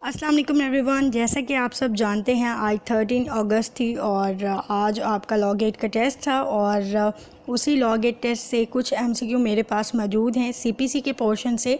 अस्सलाम वालेकुम एवरीवन। जैसा कि आप सब जानते हैं आज 13 अगस्त थी और आज आपका लॉ गेट का टेस्ट था और उसी लॉ गेट टेस्ट से कुछ एमसीक्यू मेरे पास मौजूद हैं सीपीसी के पोर्शन से।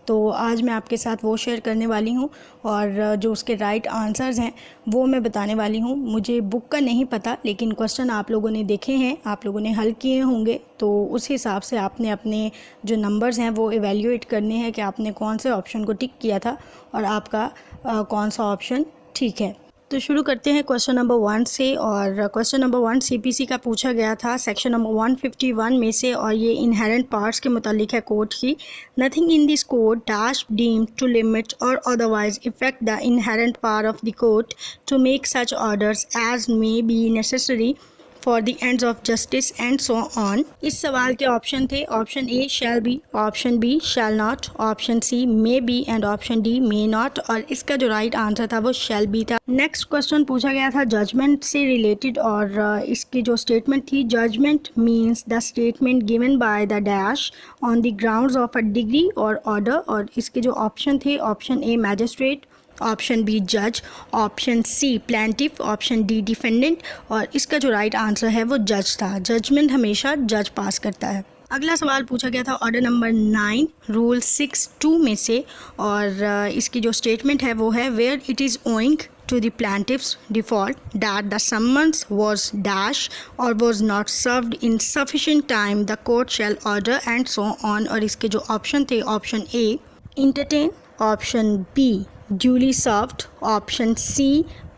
तो आज मैं आपके साथ वो शेयर करने वाली हूँ और जो उसके राइट आंसर्स हैं वो मैं बताने वाली हूँ। मुझे बुक का नहीं पता, लेकिन क्वेश्चन आप लोगों ने देखे हैं, आप लोगों ने हल किए होंगे, तो उस हिसाब से आपने अपने जो नंबर्स हैं वो इवेल्युएट करने हैं कि आपने कौन से ऑप्शन को टिक किया था और आपका कौन सा ऑप्शन ठीक है। तो शुरू करते हैं क्वेश्चन नंबर 1 से। और क्वेश्चन नंबर 1 सीपीसी का पूछा गया था सेक्शन नंबर 151 में से, और ये इनहेरेंट पार्ट्स के मुतालिक है कोड की। Nothing in this code dash deemed to limit or otherwise affect the inherent part of the code to make such orders as may be necessary for the ends of justice and so on. इस सवाल के option थे option A shall be, option B shall not, option C may be and option D may not, और इसका जो right answer था वो shall be था। नेक्स्ट क्वेश्चन पूछा गया था जजमेंट से रिलेटेड और इसकी जो स्टेटमेंट थी, judgement means the statement given by the dash on the grounds of a degree or order, और इसके जो ऑप्शन थे option A magistrate, option B जज, option C plaintiff, option D defendant, और इसका जो राइट आंसर है वो जज था। जजमेंट हमेशा जज पास करता है। अगला सवाल पूछा गया था ऑर्डर नंबर 9 रूल 6(2) में से, और इसकी जो स्टेटमेंट है वो है where it is owing to the plaintiff's default that the summons was dash or was not served in sufficient time the court shall order and so on, और इसके जो ऑप्शन थे option A entertain, option B duly served, option C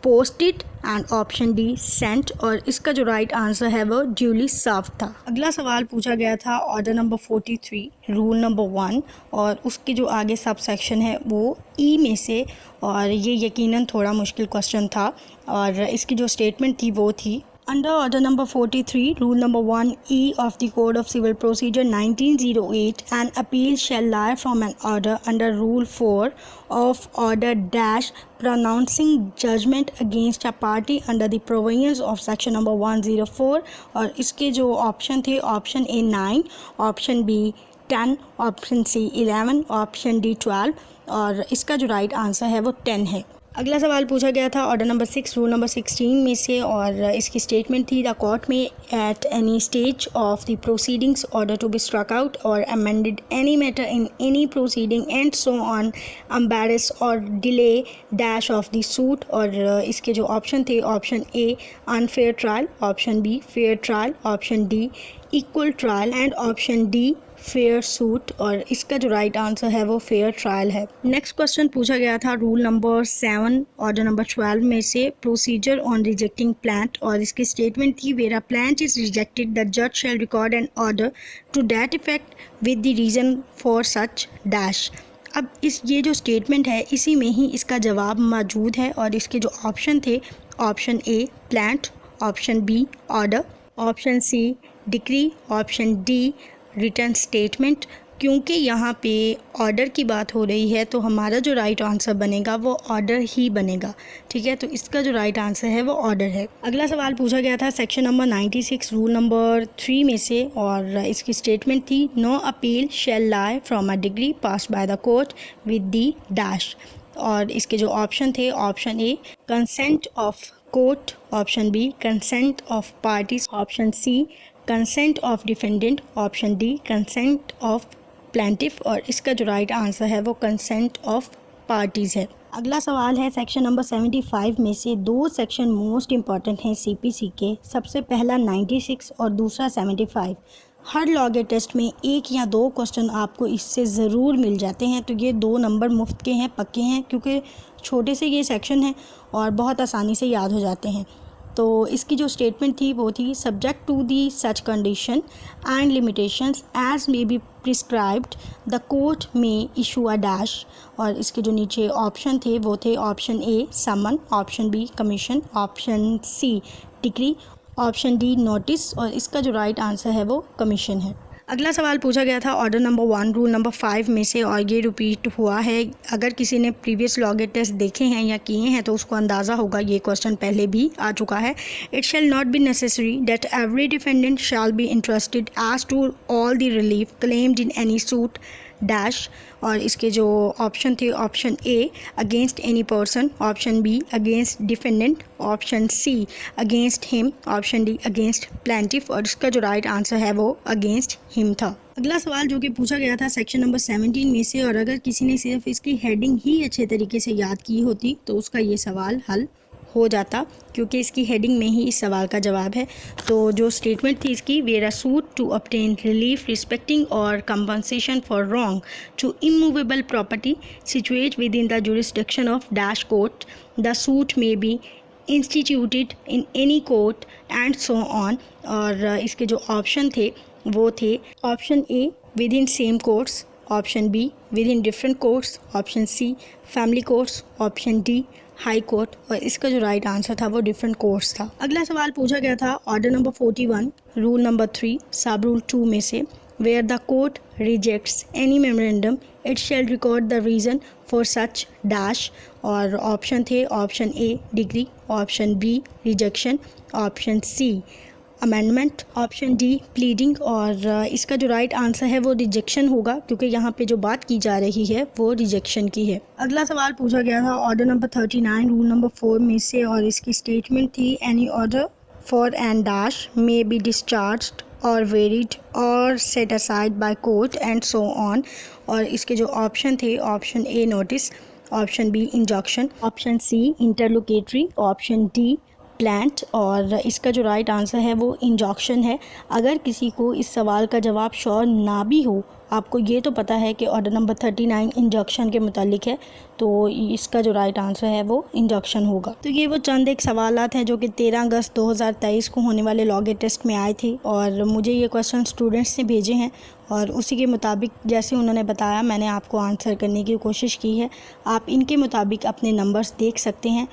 posted and option D sent, और इसका जो right answer है वो duly सर्व था। अगला सवाल पूछा गया था ऑर्डर नंबर 43 रूल नंबर 1, और उसके जो आगे सब सेक्शन है वो ई में से, और ये यकीनन थोड़ा मुश्किल क्वेश्चन था, और इसकी जो स्टेटमेंट थी वो थी Under Order Number 43, Rule Number 1E of the Code of Civil Procedure 1908, an appeal shall lie from an order under Rule 4 of Order Dash pronouncing judgment against a party under the provisions of Section Number 104, और इसके जो option थे option A 9, option B 10, option C 11, option D 12, और इसका जो right answer है वो 10 है। अगला सवाल पूछा गया था ऑर्डर नंबर 6 रूल नंबर 16 में से, और इसकी स्टेटमेंट थी द कोर्ट में at any stage of the proceedings order to be struck out or amended any matter in any proceeding and so on embarrass or delay dash of the suit, और इसके जो option थे option A unfair trial, option B fair trial, option D equal trial and option D fair suit, और इसका जो right answer है वो fair trial है। नेक्स्ट क्वेश्चन पूछा गया था रूल नंबर 7 ऑर्डर नंबर 12 में से प्रोसीजर ऑन रिजेक्टिंग प्लांट, और इसकी स्टेटमेंट थी where a plant is rejected the जज shall record an order to that effect with the reason for such dash. अब ये जो स्टेटमेंट है इसी में ही इसका जवाब मौजूद है, और इसके जो ऑप्शन थे option A plaint, option B order, option C decree, option D return statement. क्योंकि यहाँ पे ऑर्डर की बात हो रही है तो हमारा जो राइट आंसर बनेगा वो ऑर्डर ही बनेगा, ठीक है, तो इसका जो राइट आंसर है वो ऑर्डर है। अगला सवाल पूछा गया था सेक्शन नंबर 96 रूल नंबर 3 में से, और इसकी स्टेटमेंट थी no appeal shall lie from a decree passed by the court with the dash, और इसके जो ऑप्शन थे option A consent of court, option B consent of parties, option C consent of defendant, option D consent of plaintiff, और इसका जो right answer है वो consent of parties है। अगला सवाल है सेक्शन नंबर 75 में से, दो सेक्शन मोस्ट इम्पॉर्टेंट हैं सीपीसी के, सबसे पहला 96 और दूसरा 75। हर लॉ गेट टेस्ट में एक या दो क्वेश्चन आपको इससे ज़रूर मिल जाते हैं, तो ये 2 नंबर मुफ्त के हैं, पक्के हैं, क्योंकि छोटे से ये सेक्शन है और बहुत आसानी से याद हो जाते हैं। तो इसकी जो स्टेटमेंट थी वो थी subject to the such condition and limitations as may be prescribed the court में इशू अ डैश, और इसके जो नीचे ऑप्शन थे वो थे option A summon, option B commission, option C decree, option D notice, और इसका जो राइट आंसर है वो कमीशन है। अगला सवाल पूछा गया था ऑर्डर नंबर 1 रूल नंबर 5 में से, और ये रिपीट हुआ है। अगर किसी ने प्रीवियस लॉ गेट टेस्ट देखे हैं या किए हैं तो उसको अंदाज़ा होगा, ये क्वेश्चन पहले भी आ चुका है। It shall not be necessary that every defendant shall be interested as to all the relief claimed in any suit dash, और इसके जो ऑप्शन थे option A against any person, option B against defendant, option C against him, option D against plaintiff, और इसका जो right answer है वो against him था। अगला सवाल जो कि पूछा गया था सेक्शन नंबर 17 में से, और अगर किसी ने सिर्फ इसकी हेडिंग ही अच्छे तरीके से याद की होती तो उसका ये सवाल हल हो जाता, क्योंकि इसकी हेडिंग में ही इस सवाल का जवाब है। तो जो स्टेटमेंट थी इसकी, where a suit to obtain relief respecting or compensation for wrong to immovable property situate within the jurisdiction of dash court, the suit may be instituted in any court and so on. और इसके जो option थे वो थे option A within same courts, option B within different courts, option C family courts, option D high court, और इसका जो right answer था वो डिफरेंट कोर्ट्स था। अगला सवाल पूछा गया था ऑर्डर नंबर 41 रूल नंबर 3 सब रूल 2 में से, where the court rejects any memorandum it shall record the reason for such dash, और ऑप्शन थे option A decree, option B rejection, option C amendment, option D pleading, और इसका जो right answer है वो रिजेक्शन होगा, क्योंकि यहाँ पे जो बात की जा रही है वो रिजेक्शन की है। अगला सवाल पूछा गया था ऑर्डर नंबर 39 रूल नंबर 4 में से, और इसकी स्टेटमेंट थी any order for an dash may be discharged or varied or set aside by court and so on, और इसके जो ऑप्शन थे option A notice, option B injunction, option C interlocutory, option D plaint, और इसका जो right answer है वो injunction है। अगर किसी को इस सवाल का जवाब श्योर ना भी हो, आपको ये तो पता है कि ऑर्डर नंबर 39 इंजंक्शन के मुतालिक है, तो इसका जो राइट आंसर है वो इंजंक्शन होगा। तो ये वो चंद एक सवालात हैं जो कि 13 अगस्त 2023 को होने वाले लॉ गेट टेस्ट में आए थे, और मुझे ये क्वेश्चन स्टूडेंट्स ने भेजे हैं, और उसी के मुताबिक जैसे उन्होंने बताया मैंने आपको आंसर करने की कोशिश की है। आप इनके मुताबिक अपने नंबर्स देख सकते हैं।